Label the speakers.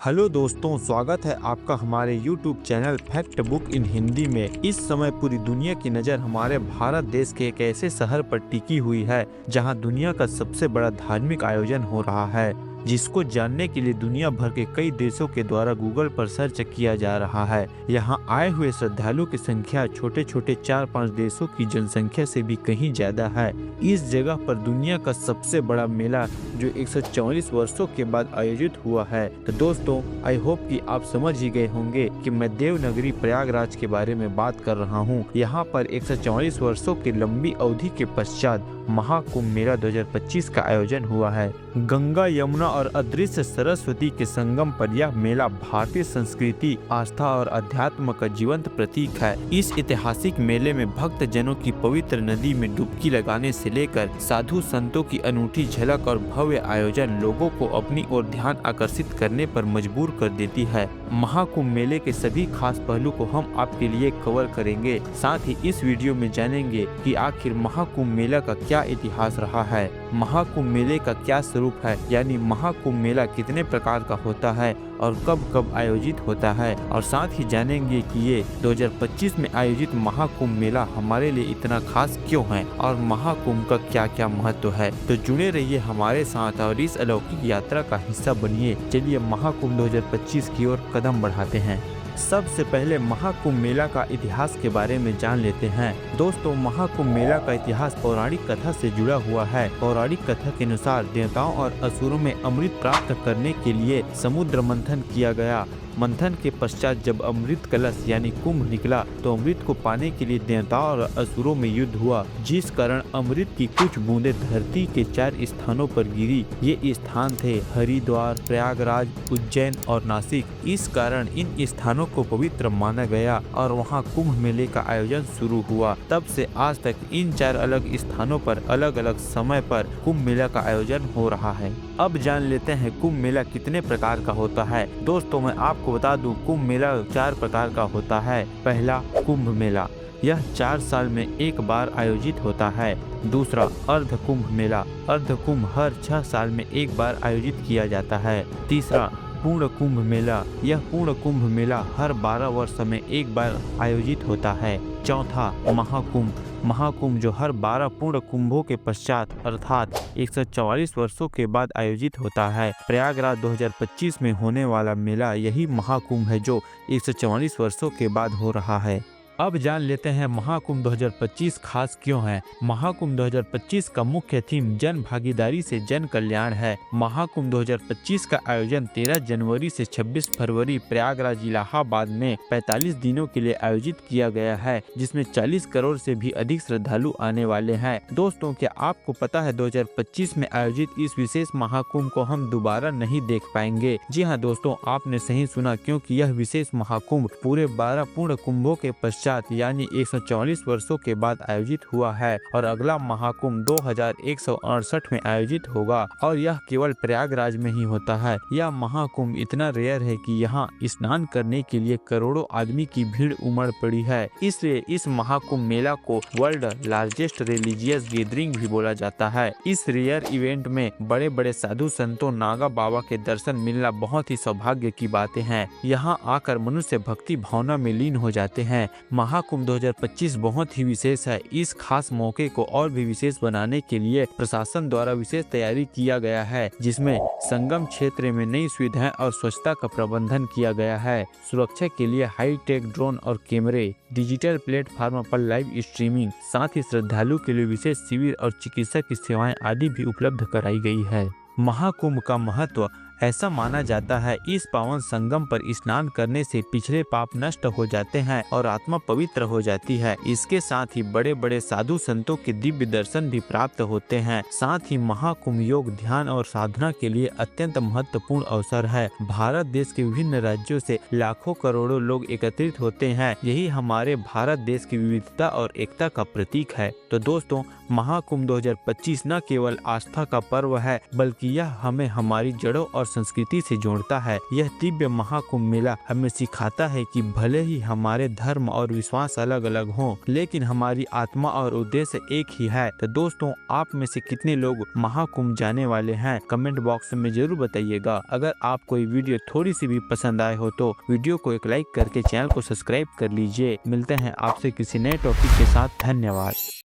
Speaker 1: Hello दोस्तों, स्वागत है आपका हमारे YouTube channel fact book in Hindi में। इस समय पूरी दुनिया की नज़र हमारे भारत देश के एक ऐसे शहर पर टिकी हुई है जहां दुनिया का सबसे बड़ा धार्मिक आयोजन हो रहा है, जिसको जानने के लिए दुनिया भर के कई देशों के द्वारा गूगल पर सर्च किया जा रहा है। यहां आए हुए श्रद्धालुओं की संख्या छोटे छोटे 4-5 देशों की जनसंख्या से भी कहीं ज्यादा है। इस जगह पर दुनिया का सबसे बड़ा मेला जो 144 वर्षों के बाद आयोजित हुआ है। तो दोस्तों, आई होप कि आप समझ ही गए होंगे कि मैं देवनगरी प्रयागराज के बारे में बात कर रहा हूँ। यहाँ पर 144 वर्षों की लंबी अवधि के पश्चात महाकुंभ मेला 2025 का आयोजन हुआ है। गंगा, यमुना और अदृश्य सरस्वती के संगम पर यह मेला भारतीय संस्कृति, आस्था और अध्यात्म का जीवंत प्रतीक है। इस ऐतिहासिक मेले में भक्त जनों की पवित्र नदी में डुबकी लगाने से लेकर साधु संतों की अनूठी झलक और भव्य आयोजन लोगों को अपनी ओर ध्यान आकर्षित करने पर मजबूर कर देती है। महाकुंभ मेले के सभी खास पहलू को हम आपके लिए कवर करेंगे। साथ ही इस वीडियो में जानेंगे कि आखिर महाकुंभ मेला का क्या इतिहास रहा है, महाकुंभ मेले का क्या स्वरूप है, यानी महाकुंभ मेला कितने प्रकार का होता है और कब कब आयोजित होता है, और साथ ही जानेंगे कि ये 2025 में आयोजित महाकुंभ मेला हमारे लिए इतना खास क्यों है और महाकुंभ का क्या क्या महत्व है। तो जुड़े रहिए हमारे साथ और इस अलौकिक यात्रा का हिस्सा बनिए। चलिए महाकुंभ 2025 की ओर कदम बढ़ाते हैं। सबसे पहले महाकुंभ मेला का इतिहास के बारे में जान लेते हैं। दोस्तों, महाकुंभ मेला का इतिहास पौराणिक कथा से जुड़ा हुआ है। पौराणिक कथा के अनुसार देवताओं और असुरों में अमृत प्राप्त करने के लिए समुद्र मंथन किया गया। मंथन के पश्चात जब अमृत कलश यानी कुंभ निकला तो अमृत को पाने के लिए देवताओं और असुरों में युद्ध हुआ, जिस कारण अमृत की कुछ बूंदें धरती के 4 स्थानों पर गिरी। ये स्थान थे हरिद्वार, प्रयागराज, उज्जैन और नासिक। इस कारण इन स्थानों को पवित्र माना गया और वहां कुंभ मेले का आयोजन शुरू हुआ। तब से आज तक इन 4 अलग स्थानों पर अलग अलग समय पर कुंभ मेला का आयोजन हो रहा है। अब जान लेते हैं कुंभ मेला कितने प्रकार का होता है। दोस्तों, मैं आपको बता दूं, कुंभ मेला 4 प्रकार का होता है। पहला, कुंभ मेला, यह 4 साल में एक बार आयोजित होता है। दूसरा, अर्ध कुंभ मेला, अर्ध कुंभ हर 6 साल में एक बार आयोजित किया जाता है। तीसरा, पूर्ण कुंभ मेला, यह पूर्ण कुंभ मेला हर 12 वर्ष में एक बार आयोजित होता है। चौथा, महाकुंभ, महाकुंभ जो हर 12 पूर्ण कुंभों के पश्चात अर्थात 144 वर्षों के बाद आयोजित होता है। प्रयागराज 2025 में होने वाला मेला यही महाकुंभ है जो 144 वर्षों के बाद हो रहा है। अब जान लेते हैं महाकुंभ 2025 खास क्यों है। महाकुंभ 2025 का मुख्य थीम जन भागीदारी से जन कल्याण है। महाकुंभ 2025 का आयोजन 13 जनवरी से 26 फरवरी प्रयागराज इलाहाबाद में 45 दिनों के लिए आयोजित किया गया है, जिसमें 40 करोड़ से भी अधिक श्रद्धालु आने वाले हैं। दोस्तों, क्या आपको पता है 2025 में आयोजित इस विशेष महाकुंभ को हम दोबारा नहीं देख पाएंगे। जी हाँ दोस्तों, आपने सही सुना, क्योंकि यह विशेष महाकुंभ पूरे 12 पूर्ण कुंभों के पश्चात यानी 144 वर्षों के बाद आयोजित हुआ है और अगला महाकुंभ 2168 में आयोजित होगा और यह केवल प्रयागराज में ही होता है। यह महाकुंभ इतना रेयर है कि यहाँ स्नान करने के लिए करोड़ों आदमी की भीड़ उमड़ पड़ी है। इसलिए इस महाकुंभ मेला को वर्ल्ड लार्जेस्ट रिलीजियस गैदरिंग भी बोला जाता है। इस रेयर इवेंट में बड़े बड़े साधु संतों, नागा बाबा के दर्शन मिलना बहुत ही सौभाग्य की बातें हैं। यहाँ आकर मनुष्य भक्ति भावना में लीन हो जाते हैं। महाकुंभ 2025 बहुत ही विशेष है। इस खास मौके को और भी विशेष बनाने के लिए प्रशासन द्वारा विशेष तैयारी किया गया है, जिसमें संगम क्षेत्र में नई सुविधाएं और स्वच्छता का प्रबंधन किया गया है। सुरक्षा के लिए हाई टेक ड्रोन और कैमरे, डिजिटल प्लेटफॉर्म पर लाइव स्ट्रीमिंग, साथ ही श्रद्धालु के लिए विशेष शिविर और चिकित्सा की सेवाएं आदि भी उपलब्ध कराई गई है। महाकुंभ का महत्व, ऐसा माना जाता है इस पावन संगम पर स्नान करने से पिछले पाप नष्ट हो जाते हैं और आत्मा पवित्र हो जाती है। इसके साथ ही बड़े बड़े साधु संतों के दिव्य दर्शन भी प्राप्त होते हैं। साथ ही महाकुंभ योग, ध्यान और साधना के लिए अत्यंत महत्वपूर्ण अवसर है। भारत देश के विभिन्न राज्यों से लाखों करोड़ों लोग एकत्रित होते हैं। यही हमारे भारत देश की विविधता और एकता का प्रतीक है। तो दोस्तों, महाकुंभ 2025 न केवल आस्था का पर्व है, बल्कि यह हमें हमारी जड़ों और संस्कृति से जोड़ता है। यह दिव्य महाकुंभ मेला हमें सिखाता है कि भले ही हमारे धर्म और विश्वास अलग अलग हों, लेकिन हमारी आत्मा और उद्देश्य एक ही है। तो दोस्तों, आप में से कितने लोग महाकुंभ जाने वाले हैं, कमेंट बॉक्स में जरूर बताइएगा। अगर आपको ये वीडियो थोड़ी सी भी पसंद आए हो तो वीडियो को एक लाइक करके चैनल को सब्सक्राइब कर लीजिए। मिलते हैं आपसे किसी नए टॉपिक के साथ। धन्यवाद।